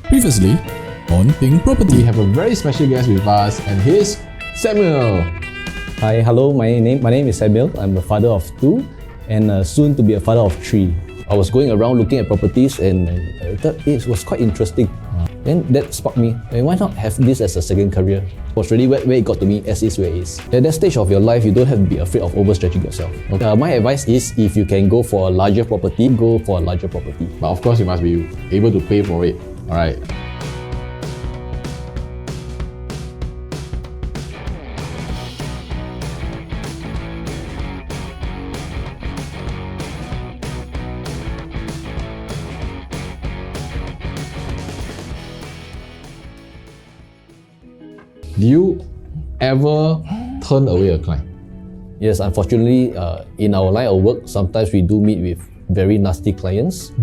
Previously on Pink Property. We have a very special guest with us, and here's Samuel. Hi, hello. My name is Samuel. I'm a father of two, and soon to be a father of three. I was going around looking at properties, and I thought it was quite interesting. And that sparked me. And why not have this as a second career? It was really where it got to me, as is where it is. At that stage of your life, you don't have to be afraid of overstretching yourself. Okay. My advice is, if you can go for a larger property, go for a larger property. But of course, you must be able to pay for it. All right. Do you ever turn away a client? Yes, unfortunately, in our line of work, sometimes we do meet with very nasty clients.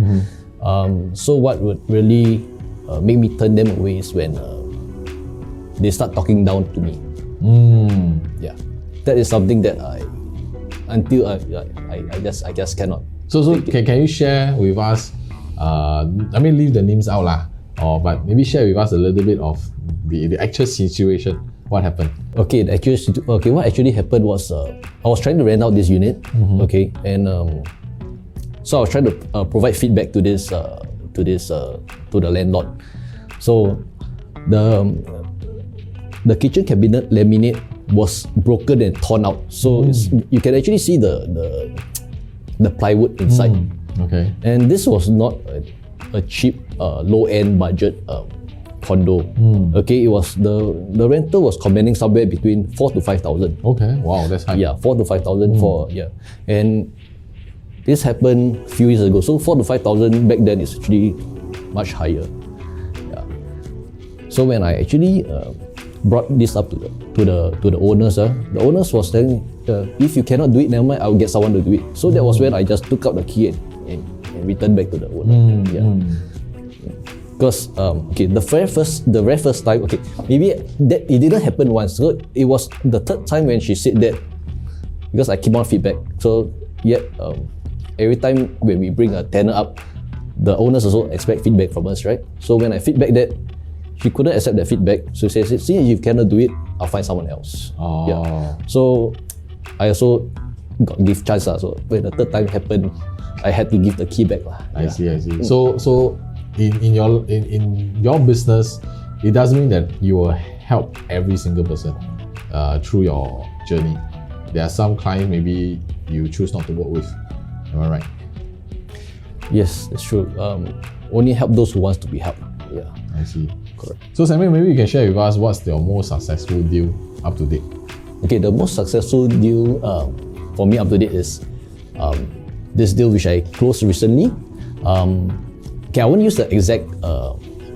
So what would really make me turn them away is when they start talking down to me. Yeah, that is something that I just cannot. So can you share with us? Leave the names out lah. But maybe share with us a little bit of the actual situation. What happened? Okay, what actually happened was I was trying to rent out this unit. Okay, and so I was trying to provide feedback to the landlord. So the kitchen cabinet laminate was broken and torn out. So you can actually see the plywood inside. Okay. And this was not a cheap, low-end budget condo. Okay, it was the rental was commanding somewhere between 4,000 to 5,000. Okay, wow, that's high. Yeah, 4,000 to 5,000 for and this happened a few years ago. So 4,000 to 5,000 back then is actually much higher. Yeah. So when I actually brought this up to the owners, the owners was saying, if you cannot do it, never mind, I'll get someone to do it. So that was when I just took out the key and returned back to the owner. Because the very first time, okay, maybe that it didn't happen once. So it was the third time when she said that, because I keep on feedback. So every time when we bring a tenant up, the owners also expect feedback from us, right? So when I feedback that, she couldn't accept that feedback. So she says, see, if you cannot do it, I'll find someone else. Yeah. So I also got give chance. So when the third time happened, I had to give the key back. I see. So in your business, it doesn't mean that you will help every single person through your journey. There are some clients maybe you choose not to work with. Am I right? Yes, that's true. Only help those who wants to be helped. Yeah. I see. Correct. So Samuel, maybe you can share with us what's your most successful deal up to date? Okay, the most successful deal for me up to date is this deal which I closed recently. Okay, I won't use the exact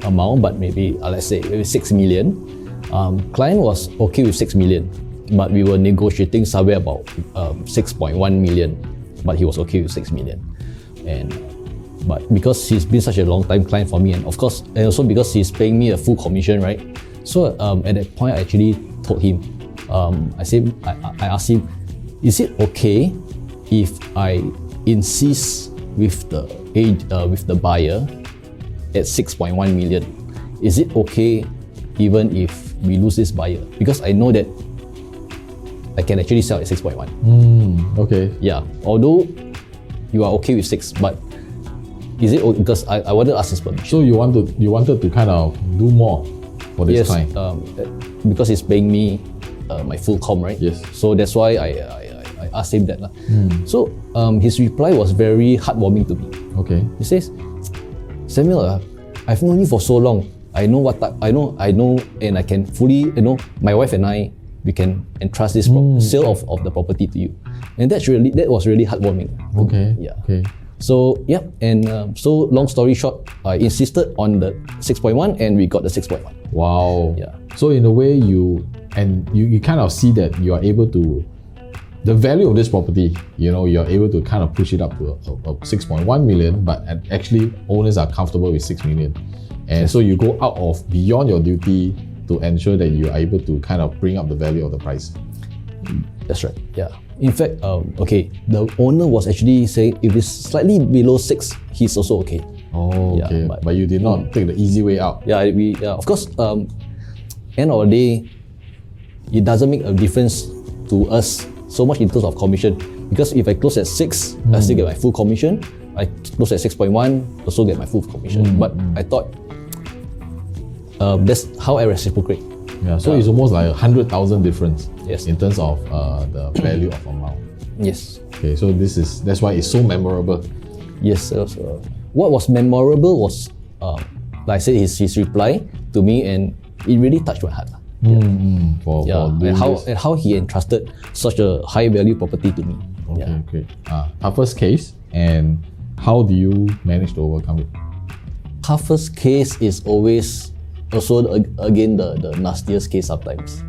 amount, but maybe let's say maybe 6 million. Client was okay with 6 million, but we were negotiating somewhere about 6.1 million, but he was okay with 6 million. But because he's been such a long time client for me, and of course, and also because he's paying me a full commission, right? So at that point, I actually told him, I asked him, is it okay if I insist with the buyer at 6.1 million? Is it okay even if we lose this buyer? Because I know that I can actually sell at 6.1. Okay. Yeah. Although you are okay with 6, but is it okay? Because I wanted to ask his permission. So you wanted to kind of do more for this client? Because he's paying me my full com, right? Yes. So that's why I asked him that. So his reply was very heartwarming to me. Okay. He says, Samuel, I've known you for so long. I know, and I can fully, my wife and I, we can entrust this sale of the property to you. And that was really heartwarming. Okay. Yeah. Okay. So yeah, and so long story short, I insisted on the 6.1 and we got the 6.1. Wow. Yeah. So in a way, you kind of see that you are able to, the value of this property, you're able to kind of push it up to a 6.1 million, but actually owners are comfortable with 6 million. And so you go out of beyond your duty to ensure that you are able to kind of bring up the value of the price. That's right. Yeah. In fact, the owner was actually saying if it's slightly below 6, he's also okay. Oh, Yeah, okay. But you did not take the easy way out. Yeah, of course, end of the day, it doesn't make a difference to us so much in terms of commission, because if I close at 6, I still get my full commission. I close at 6.1, also get my full commission. But I thought that's how I reciprocate. Yeah, so it's almost like 100,000 difference. Yes. In terms of the value of amount. Yes. Okay, so that's why it's so memorable. Yes. What was memorable was, like I said, his reply to me, and it really touched my heart. For doing this. And how he entrusted such a high value property to me. Okay, great. Toughest case, and how do you manage to overcome it? Toughest case is always also again the nastiest case sometimes.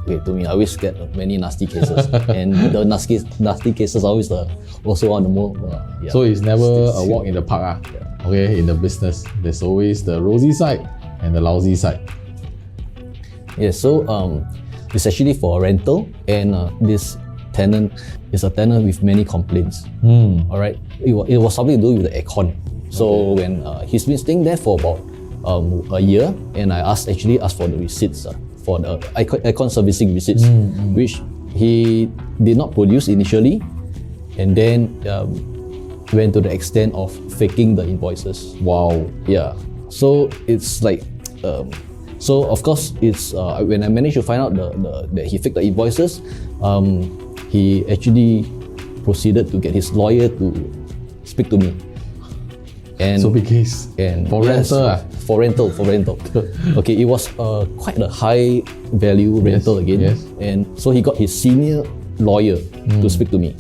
Okay, to me, I always get many nasty cases, and the nasty cases are always also on the more. So it's never a walk in the park. Okay, in the business, there's always the rosy side and the lousy side. Yeah, so it's actually for a rental, and this tenant is a tenant with many complaints. All right, it was something to do with the aircon. So when he's been staying there for about a year, and I actually asked for the receipts for the aircon servicing receipts, which he did not produce initially, and then went to the extent of faking the invoices. Wow. Yeah, so it's like. So of course, it's when I managed to find out that he faked the invoices, he actually proceeded to get his lawyer to speak to me. And so big case. And for rental. For rental. Okay, it was quite a high value rental again. Yes. And so he got his senior lawyer to speak to me.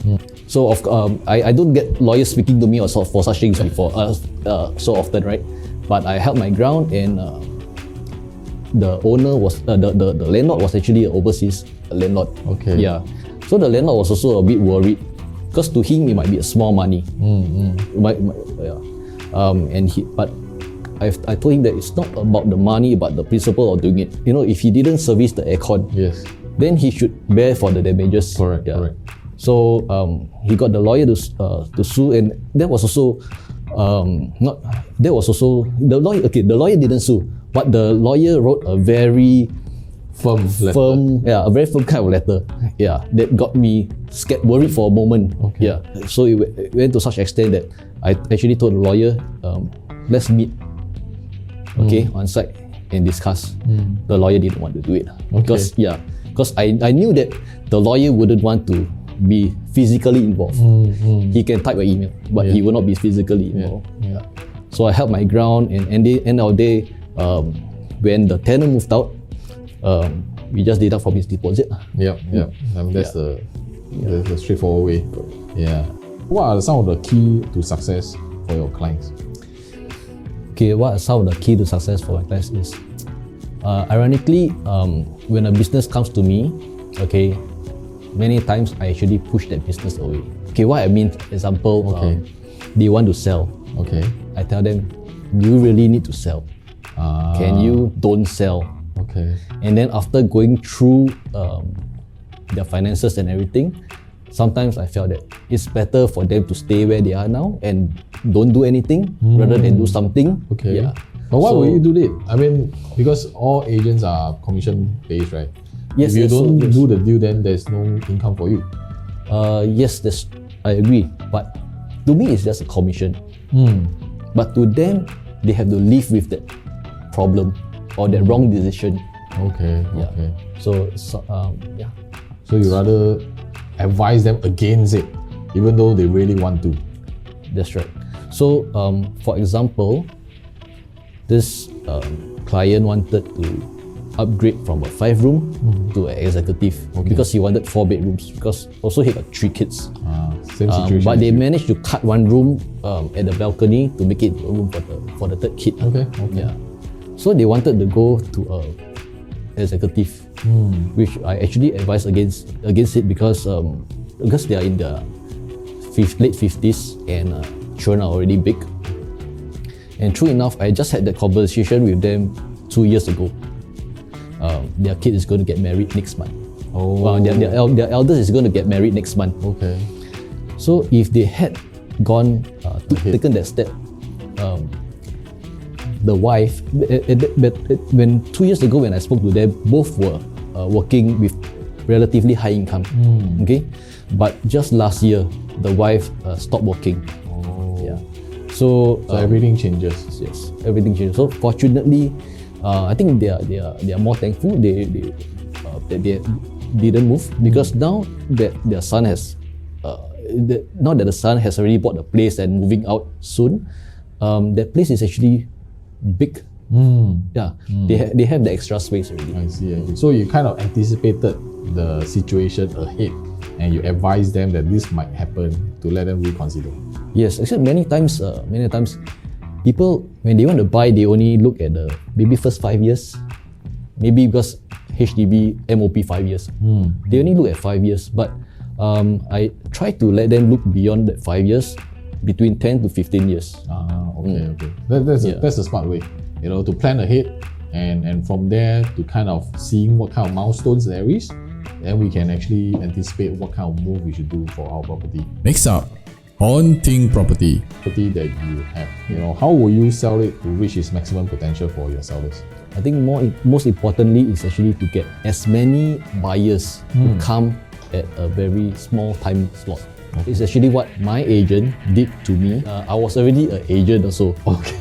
So I don't get lawyers speaking to me or for such things before so often, right? But I held my ground, and the owner was the landlord was actually an overseas landlord. Okay. Yeah. So the landlord was also a bit worried, because to him it might be a small money. But I told him that it's not about the money, but the principle of doing it. You know, if he didn't service the aircon, yes, then he should bear for the damages. Correct. Yeah. Correct. So he got the lawyer to sue, and that was also the lawyer. Okay, the lawyer didn't sue, but the lawyer wrote a very firm, a very firm kind of letter. Yeah, that got me scared, worried for a moment. Okay. Yeah, so it went to such extent that I actually told the lawyer, let's meet. Okay, on site and discuss. The lawyer didn't want to do it because I knew that the lawyer wouldn't want to be physically involved. He can type an email, but he will not be physically involved. Yeah. So I held my ground, and at the end of the day, when the tenant moved out, we just deduct from his deposit. I mean, that's the straightforward way. Yeah. What are some of the key to success for your clients? Okay, what are some of the key to success for my clients is, ironically, when a business comes to me, okay, many times I actually push that business away. Okay, what I mean, example, they want to sell. Okay. I tell them, you really need to sell. Can you don't sell? Okay. And then after going through their finances and everything, sometimes I felt that it's better for them to stay where they are now and don't do anything rather than do something. Okay. Yeah. But why would you do it? I mean, because all agents are commission based, right? Yes. If you don't do the deal, then there's no income for you. Yes, I agree. But to me, it's just a commission. But to them, they have to live with that problem or that wrong decision. Okay. Yeah. Okay. So So you rather advise them against it, even though they really want to. That's right. So, for example, this client wanted to upgrade from a 5-room to an executive because he wanted 4 bedrooms, because also he got 3 kids. Same situation. But they managed to cut 1 room at the balcony to make it a room for the 3rd kid. Okay. Yeah. So they wanted to go to a executive, which I actually advised against it because they are in the late 50s and children are already big. And true enough, I just had that conversation with them 2 years ago. Their kid is going to get married next month. Their eldest is going to get married next month. Okay. So if they had taken that step, the wife, when 2 years ago when I spoke to them, both were working with relatively high income. Okay, but just last year, the wife stopped working. Yeah. So everything changes. Yes, everything changes. So fortunately, I think they are more thankful that they didn't move, because now that their son has now that the son has already bought a place and moving out soon, that place is actually big. Yeah, they have the extra space already. I see. So you kind of anticipated the situation ahead, and you advised them that this might happen to let them reconsider. Yes, actually many times people, when they want to buy, they only look at the maybe first 5 years, maybe because HDB MOP 5 years. They only look at 5 years, but I try to let them look beyond that 5 years, between 10 to 15 years. Okay. That's a smart way, to plan ahead, and from there to kind of seeing what kind of milestones there is, then we can actually anticipate what kind of move we should do for our property. Next up, haunting property. Property that you have, how will you sell it to reach its maximum potential for your sellers? I think most importantly is actually to get as many buyers to come at a very small time slot. It's actually what my agent did to me. I was already an agent also. Okay.